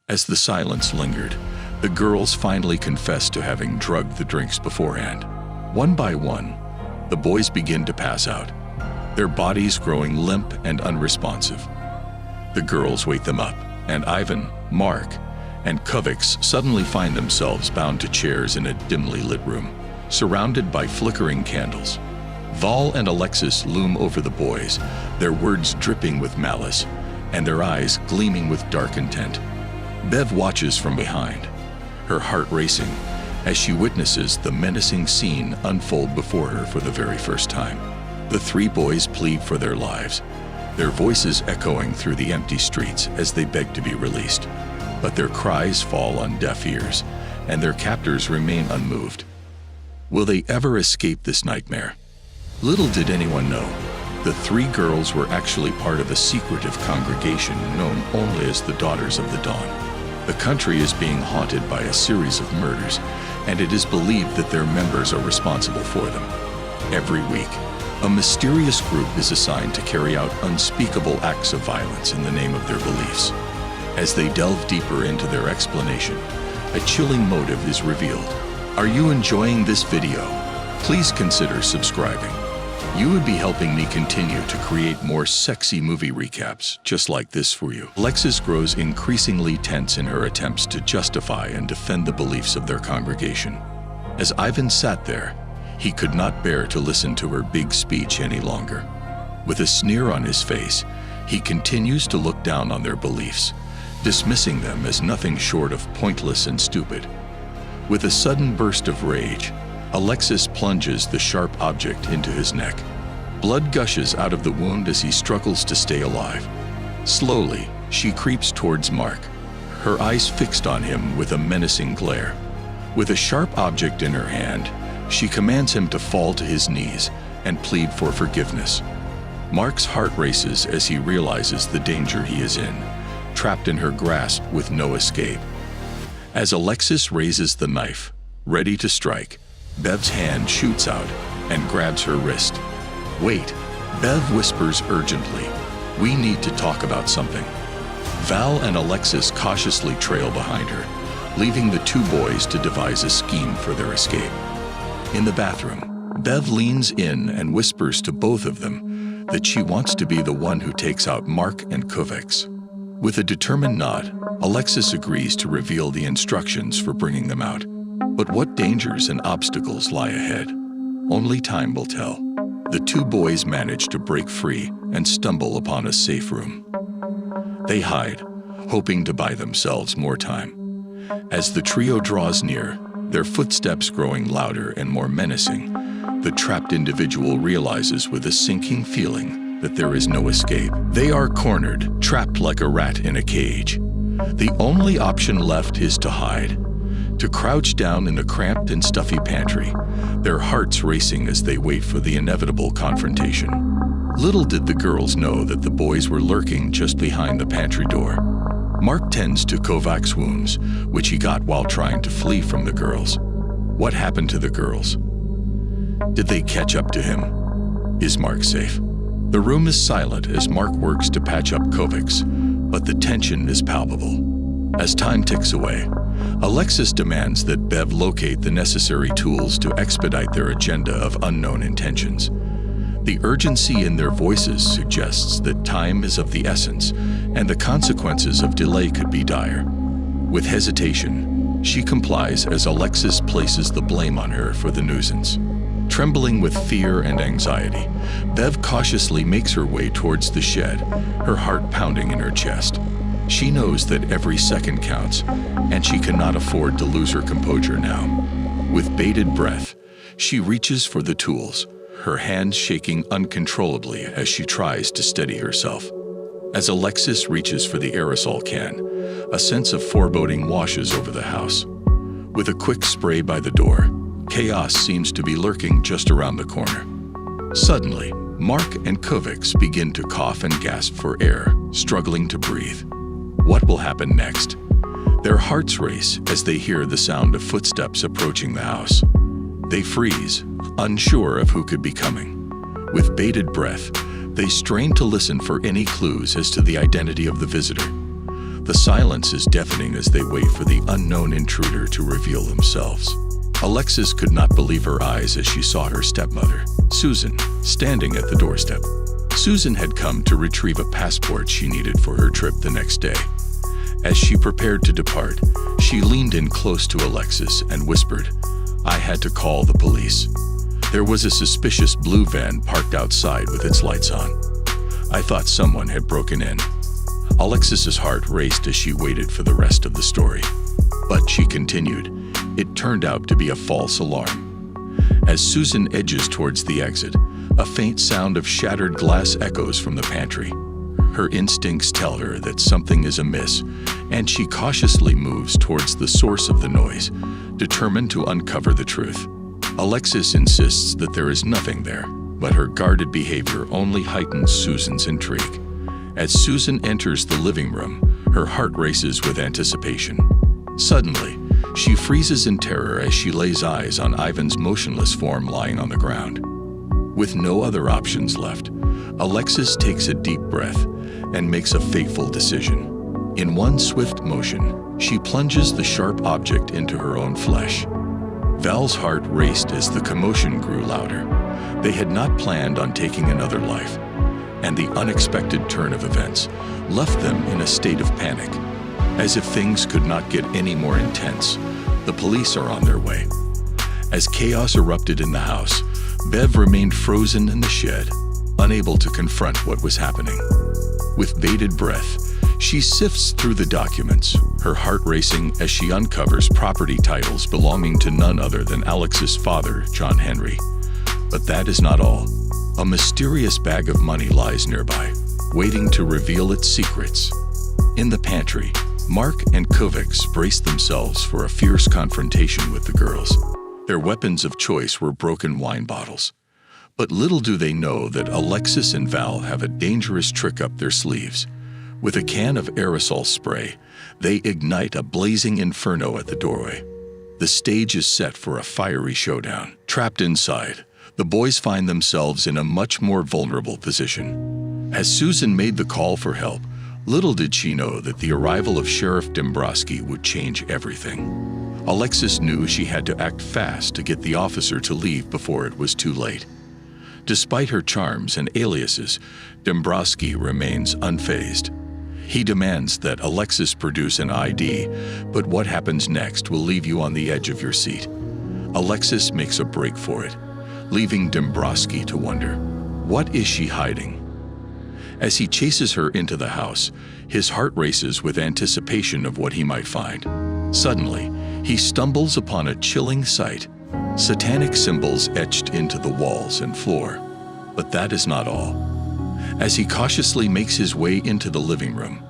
As the silence lingered, the girls finally confessed to having drugged the drinks beforehand. One by one, the boys begin to pass out, their bodies growing limp and unresponsive. The girls wake them up, and Ivan, Mark, and Kovacs suddenly find themselves bound to chairs in a dimly lit room, surrounded by flickering candles. Val and Alexis loom over the boys, their words dripping with malice, and their eyes gleaming with dark intent. Bev watches from behind, her heart racing, as she witnesses the menacing scene unfold before her for the very first time. The three boys plead for their lives, their voices echoing through the empty streets as they beg to be released. But their cries fall on deaf ears, and their captors remain unmoved. Will they ever escape this nightmare? Little did anyone know, the three girls were actually part of a secretive congregation known only as the Daughters of the Dawn. The country is being haunted by a series of murders, and it is believed that their members are responsible for them. Every week, a mysterious group is assigned to carry out unspeakable acts of violence in the name of their beliefs. As they delve deeper into their explanation, a chilling motive is revealed. Are you enjoying this video? Please consider subscribing. You would be helping me continue to create more sexy movie recaps just like this for you. Alexis grows increasingly tense in her attempts to justify and defend the beliefs of their congregation. As Ivan sat there, he could not bear to listen to her big speech any longer. With a sneer on his face, he continues to look down on their beliefs, dismissing them as nothing short of pointless and stupid. With a sudden burst of rage, Alexis plunges the sharp object into his neck. Blood gushes out of the wound as he struggles to stay alive. Slowly, she creeps towards Mark, her eyes fixed on him with a menacing glare. With a sharp object in her hand, she commands him to fall to his knees and plead for forgiveness. Mark's heart races as he realizes the danger he is in, trapped in her grasp with no escape. As Alexis raises the knife, ready to strike, Bev's hand shoots out and grabs her wrist. "Wait," Bev whispers urgently. "We need to talk about something." Val and Alexis cautiously trail behind her, leaving the two boys to devise a scheme for their escape. In the bathroom, Bev leans in and whispers to both of them that she wants to be the one who takes out Mark and Kovacs. With a determined nod, Alexis agrees to reveal the instructions for bringing them out. But what dangers and obstacles lie ahead? Only time will tell. The two boys manage to break free and stumble upon a safe room. They hide, hoping to buy themselves more time. As the trio draws near, their footsteps growing louder and more menacing, the trapped individual realizes with a sinking feeling that there is no escape. They are cornered, trapped like a rat in a cage. The only option left is to hide, to crouch down in the cramped and stuffy pantry, their hearts racing as they wait for the inevitable confrontation. Little did the girls know that the boys were lurking just behind the pantry door. Mark tends to Kovacs' wounds, which he got while trying to flee from the girls. What happened to the girls? Did they catch up to him? Is Mark safe? The room is silent as Mark works to patch up Kovacs, but the tension is palpable. As time ticks away, Alexis demands that Bev locate the necessary tools to expedite their agenda of unknown intentions. The urgency in their voices suggests that time is of the essence, and the consequences of delay could be dire. With hesitation, she complies as Alexis places the blame on her for the nuisance. Trembling with fear and anxiety, Bev cautiously makes her way towards the shed, her heart pounding in her chest. She knows that every second counts, and she cannot afford to lose her composure now. With bated breath, she reaches for the tools, her hands shaking uncontrollably as she tries to steady herself. As Alexis reaches for the aerosol can, a sense of foreboding washes over the house. With a quick spray by the door, chaos seems to be lurking just around the corner. Suddenly, Mark and Kovacs begin to cough and gasp for air, struggling to breathe. What will happen next? Their hearts race as they hear the sound of footsteps approaching the house. They freeze, unsure of who could be coming. With bated breath, they strain to listen for any clues as to the identity of the visitor. The silence is deafening as they wait for the unknown intruder to reveal themselves. Alexis could not believe her eyes as she saw her stepmother, Susan, standing at the doorstep. Susan had come to retrieve a passport she needed for her trip the next day. As she prepared to depart, she leaned in close to Alexis and whispered, "I had to call the police. There was a suspicious blue van parked outside with its lights on. I thought someone had broken in." Alexis's heart raced as she waited for the rest of the story. But she continued, "It turned out to be a false alarm." As Susan edges towards the exit, a faint sound of shattered glass echoes from the pantry. Her instincts tell her that something is amiss, and she cautiously moves towards the source of the noise, determined to uncover the truth. Alexis insists that there is nothing there, but her guarded behavior only heightens Susan's intrigue. As Susan enters the living room, her heart races with anticipation. Suddenly, she freezes in terror as she lays eyes on Ivan's motionless form lying on the ground. With no other options left, Alexis takes a deep breath and makes a fateful decision. In one swift motion, she plunges the sharp object into her own flesh. Val's heart raced as the commotion grew louder. They had not planned on taking another life, and the unexpected turn of events left them in a state of panic. As if things could not get any more intense, the police are on their way. As chaos erupted in the house, Bev remained frozen in the shed, unable to confront what was happening. With bated breath, she sifts through the documents, her heart racing as she uncovers property titles belonging to none other than Alex's father, John Henry. But that is not all. A mysterious bag of money lies nearby, waiting to reveal its secrets. In the pantry, Mark and Kovacs braced themselves for a fierce confrontation with the girls. Their weapons of choice were broken wine bottles. But little do they know that Alexis and Val have a dangerous trick up their sleeves. With a can of aerosol spray, they ignite a blazing inferno at the doorway. The stage is set for a fiery showdown. Trapped inside, the boys find themselves in a much more vulnerable position. As Susan made the call for help, little did she know that the arrival of Sheriff Dombrowski would change everything. Alexis knew she had to act fast to get the officer to leave before it was too late. Despite her charms and aliases, Dombrowski remains unfazed. He demands that Alexis produce an ID, but what happens next will leave you on the edge of your seat. Alexis makes a break for it, leaving Dombrowski to wonder, what is she hiding? As he chases her into the house, his heart races with anticipation of what he might find. Suddenly, he stumbles upon a chilling sight, satanic symbols etched into the walls and floor. But that is not all. As he cautiously makes his way into the living room,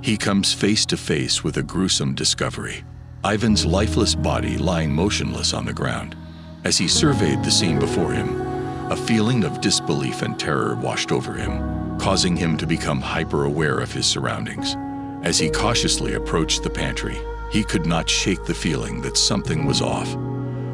he comes face to face with a gruesome discovery. Ivan's lifeless body lying motionless on the ground. As he surveyed the scene before him, a feeling of disbelief and terror washed over him, causing him to become hyper-aware of his surroundings. As he cautiously approached the pantry, he could not shake the feeling that something was off.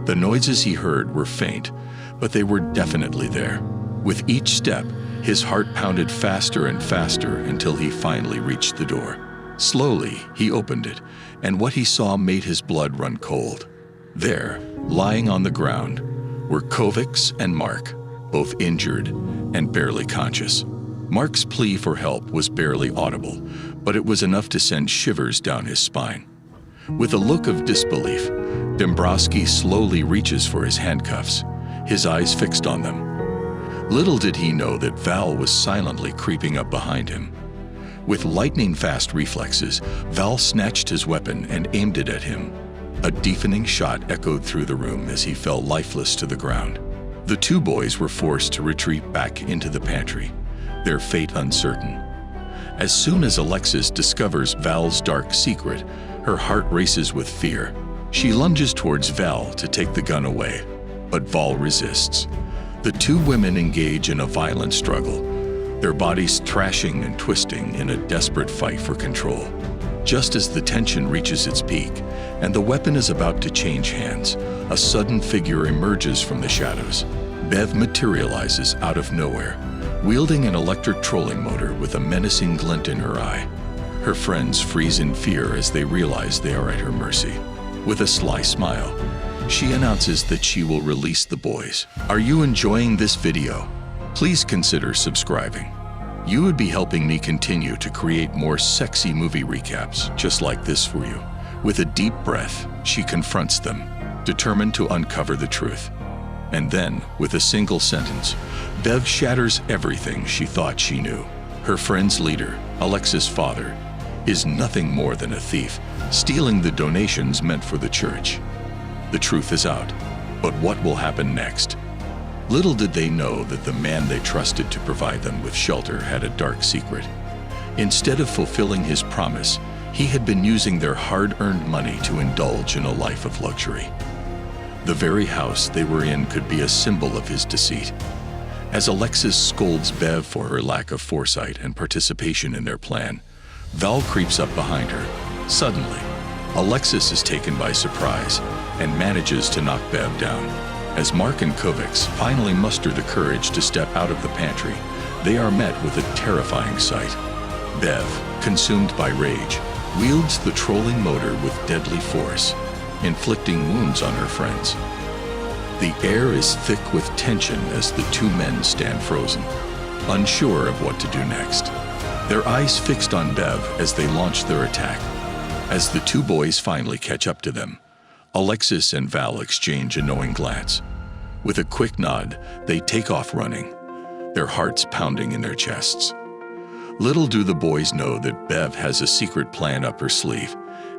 The noises he heard were faint, but they were definitely there. With each step, his heart pounded faster and faster until he finally reached the door. Slowly, he opened it, and what he saw made his blood run cold. There, lying on the ground, were Kovacs and Mark, both injured and barely conscious. Mark's plea for help was barely audible, but it was enough to send shivers down his spine. With a look of disbelief, Dombrowski slowly reaches for his handcuffs, his eyes fixed on them. Little did he know that Val was silently creeping up behind him. With lightning-fast reflexes, Val snatched his weapon and aimed it at him. A deafening shot echoed through the room as he fell lifeless to the ground. The two boys were forced to retreat back into the pantry, their fate uncertain. As soon as Alexis discovers Val's dark secret, her heart races with fear. She lunges towards Val to take the gun away, but Val resists. The two women engage in a violent struggle, their bodies thrashing and twisting in a desperate fight for control. Just as the tension reaches its peak and the weapon is about to change hands, a sudden figure emerges from the shadows. Bev materializes out of nowhere, wielding an electric trolling motor with a menacing glint in her eye. Her friends freeze in fear as they realize they are at her mercy. With a sly smile, she announces that she will release the boys. Are you enjoying this video? Please consider subscribing. You would be helping me continue to create more sexy movie recaps just like this for you. With a deep breath, she confronts them, determined to uncover the truth. And then, with a single sentence, Bev shatters everything she thought she knew. Her friend's leader, Alexis' father, is nothing more than a thief, stealing the donations meant for the church. The truth is out, but what will happen next? Little did they know that the man they trusted to provide them with shelter had a dark secret. Instead of fulfilling his promise, he had been using their hard-earned money to indulge in a life of luxury. The very house they were in could be a symbol of his deceit. As Alexis scolds Bev for her lack of foresight and participation in their plan, Val creeps up behind her. Suddenly, Alexis is taken by surprise and manages to knock Bev down. As Mark and Kovacs finally muster the courage to step out of the pantry, they are met with a terrifying sight. Bev, consumed by rage, wields the trolling motor with deadly force, inflicting wounds on her friends. The air is thick with tension as the two men stand frozen, unsure of what to do next. Their eyes fixed on Bev as they launch their attack. As the two boys finally catch up to them, Alexis and Val exchange a knowing glance. With a quick nod, they take off running, their hearts pounding in their chests. Little do the boys know that Bev has a secret plan up her sleeve,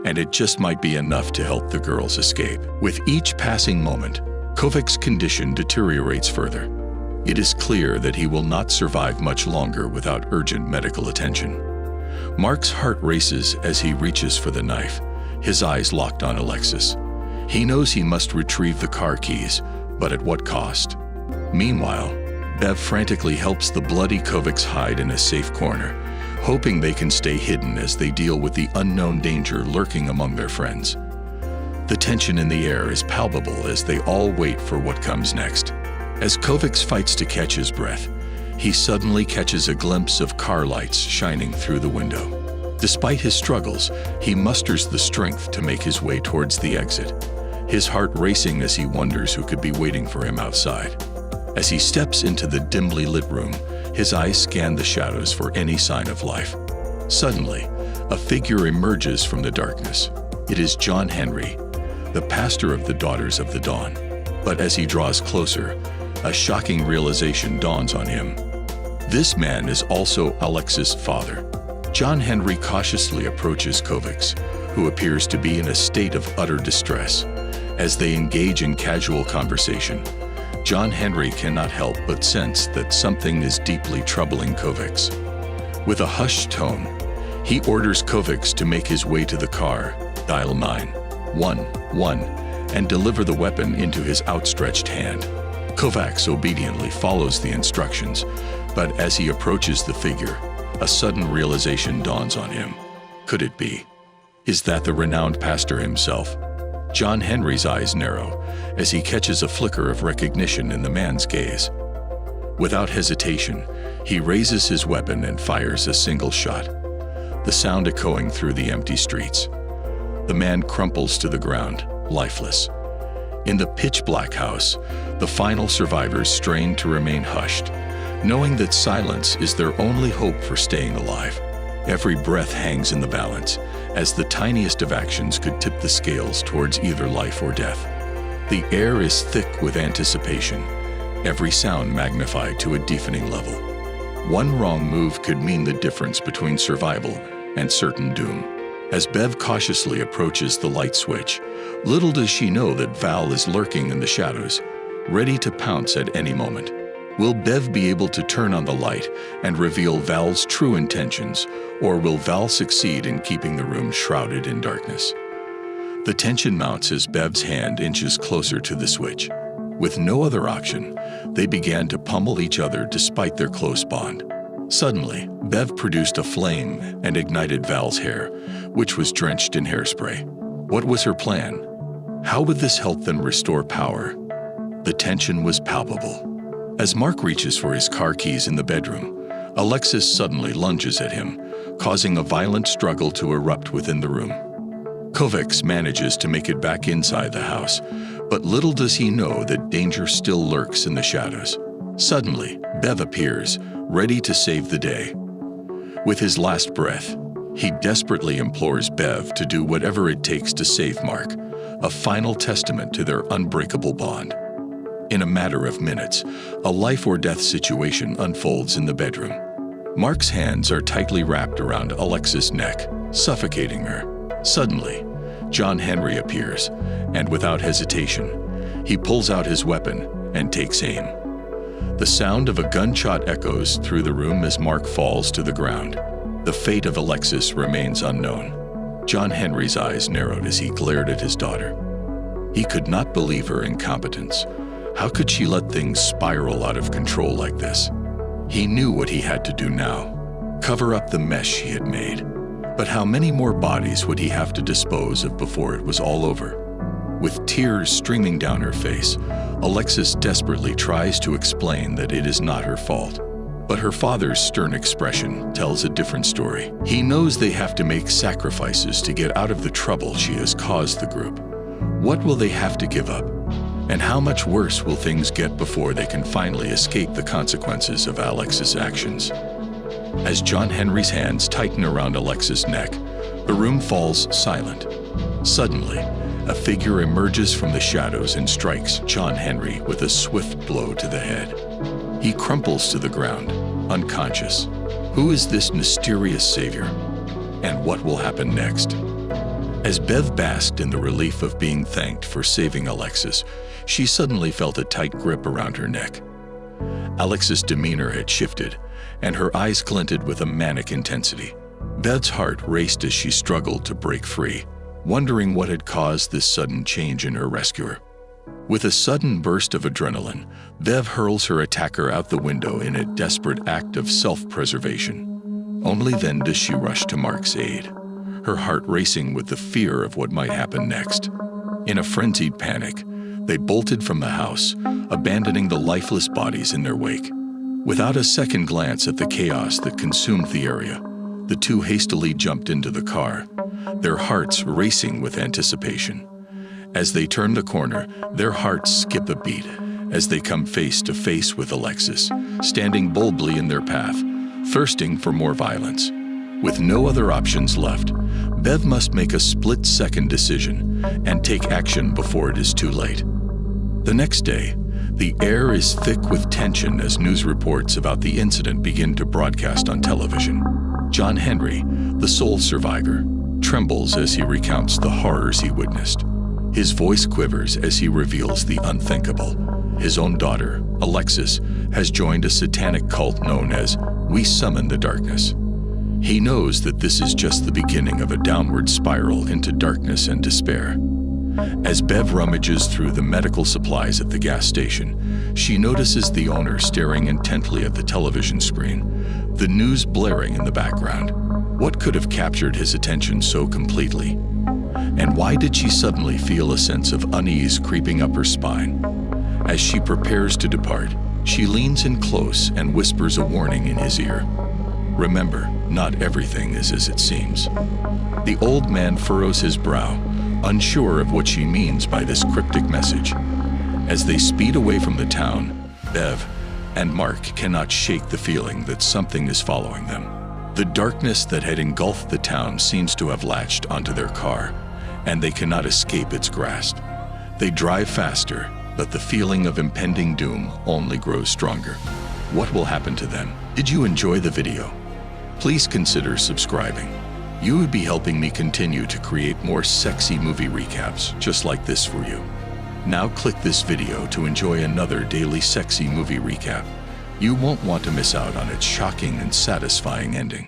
and it just might be enough to help the girls escape. With each passing moment, Kovacs' condition deteriorates further. It is clear that he will not survive much longer without urgent medical attention. Mark's heart races as he reaches for the knife, his eyes locked on Alexis. He knows he must retrieve the car keys, but at what cost? Meanwhile, Bev frantically helps the bloody Kovacs hide in a safe corner, hoping they can stay hidden as they deal with the unknown danger lurking among their friends. The tension in the air is palpable as they all wait for what comes next. As Kovacs fights to catch his breath, he suddenly catches a glimpse of car lights shining through the window. Despite his struggles, he musters the strength to make his way towards the exit, his heart racing as he wonders who could be waiting for him outside. As he steps into the dimly lit room, his eyes scan the shadows for any sign of life. Suddenly, a figure emerges from the darkness. It is John Henry, the pastor of the Daughters of the Dawn. But as he draws closer, a shocking realization dawns on him. This man is also Alexis' father. John Henry cautiously approaches Kovacs, who appears to be in a state of utter distress. As they engage in casual conversation, John Henry cannot help but sense that something is deeply troubling Kovacs. With a hushed tone, he orders Kovacs to make his way to the car, dial 911, and deliver the weapon into his outstretched hand. Kovacs obediently follows the instructions, but as he approaches the figure, a sudden realization dawns on him. Could it be? Is that the renowned pastor himself? John Henry's eyes narrow as he catches a flicker of recognition in the man's gaze. Without hesitation, he raises his weapon and fires a single shot, the sound echoing through the empty streets. The man crumples to the ground, lifeless. In the pitch-black house, the final survivors strain to remain hushed, knowing that silence is their only hope for staying alive. Every breath hangs in the balance, as the tiniest of actions could tip the scales towards either life or death. The air is thick with anticipation, every sound magnified to a deafening level. One wrong move could mean the difference between survival and certain doom. As Bev cautiously approaches the light switch, little does she know that Val is lurking in the shadows, ready to pounce at any moment. Will Bev be able to turn on the light and reveal Val's true intentions, or will Val succeed in keeping the room shrouded in darkness? The tension mounts as Bev's hand inches closer to the switch. With no other option, they began to pummel each other despite their close bond. Suddenly, Bev produced a flame and ignited Val's hair, which was drenched in hairspray. What was her plan? How would this help them restore power? The tension was palpable. As Mark reaches for his car keys in the bedroom, Alexis suddenly lunges at him, causing a violent struggle to erupt within the room. Kovacs manages to make it back inside the house, but little does he know that danger still lurks in the shadows. Suddenly, Bev appears, ready to save the day. With his last breath, he desperately implores Bev to do whatever it takes to save Mark, a final testament to their unbreakable bond. In a matter of minutes, a life-or-death situation unfolds in the bedroom. Mark's hands are tightly wrapped around Alexis' neck, suffocating her. Suddenly, John Henry appears, and without hesitation, he pulls out his weapon and takes aim. The sound of a gunshot echoes through the room as Mark falls to the ground. The fate of Alexis remains unknown. John Henry's eyes narrowed as he glared at his daughter. He could not believe her incompetence. How could she let things spiral out of control like this? He knew what he had to do now: cover up the mess she had made. But how many more bodies would he have to dispose of before it was all over? With tears streaming down her face, Alexis desperately tries to explain that it is not her fault. But her father's stern expression tells a different story. He knows they have to make sacrifices to get out of the trouble she has caused the group. What will they have to give up? And how much worse will things get before they can finally escape the consequences of Alexis' actions? As John Henry's hands tighten around Alexis' neck, the room falls silent. Suddenly, a figure emerges from the shadows and strikes John Henry with a swift blow to the head. He crumples to the ground, unconscious. Who is this mysterious savior? And what will happen next? As Bev basked in the relief of being thanked for saving Alexis, she suddenly felt a tight grip around her neck. Alexis' demeanor had shifted, and her eyes glinted with a manic intensity. Bev's heart raced as she struggled to break free, wondering what had caused this sudden change in her rescuer. With a sudden burst of adrenaline, Bev hurls her attacker out the window in a desperate act of self-preservation. Only then does she rush to Mark's aid, her heart racing with the fear of what might happen next. In a frenzied panic, they bolted from the house, abandoning the lifeless bodies in their wake. Without a second glance at the chaos that consumed the area, the two hastily jumped into the car, their hearts racing with anticipation. As they turn the corner, their hearts skip a beat as they come face to face with Alexis, standing boldly in their path, thirsting for more violence. With no other options left, Bev must make a split-second decision and take action before it is too late. The next day, the air is thick with tension as news reports about the incident begin to broadcast on television. John Henry, the sole survivor, trembles as he recounts the horrors he witnessed. His voice quivers as he reveals the unthinkable. His own daughter, Alexis, has joined a satanic cult known as We Summon the Darkness. He knows that this is just the beginning of a downward spiral into darkness and despair. As Bev rummages through the medical supplies at the gas station, she notices the owner staring intently at the television screen, the news blaring in the background. What could have captured his attention so completely? And why did she suddenly feel a sense of unease creeping up her spine? As she prepares to depart, she leans in close and whispers a warning in his ear. Remember, not everything is as it seems. The old man furrows his brow, unsure of what she means by this cryptic message. As they speed away from the town, Bev and Mark cannot shake the feeling that something is following them. The darkness that had engulfed the town seems to have latched onto their car, and they cannot escape its grasp. They drive faster, but the feeling of impending doom only grows stronger. What will happen to them? Did you enjoy the video? Please consider subscribing. You would be helping me continue to create more sexy movie recaps just like this for you. Now click this video to enjoy another daily sexy movie recap. You won't want to miss out on its shocking and satisfying ending.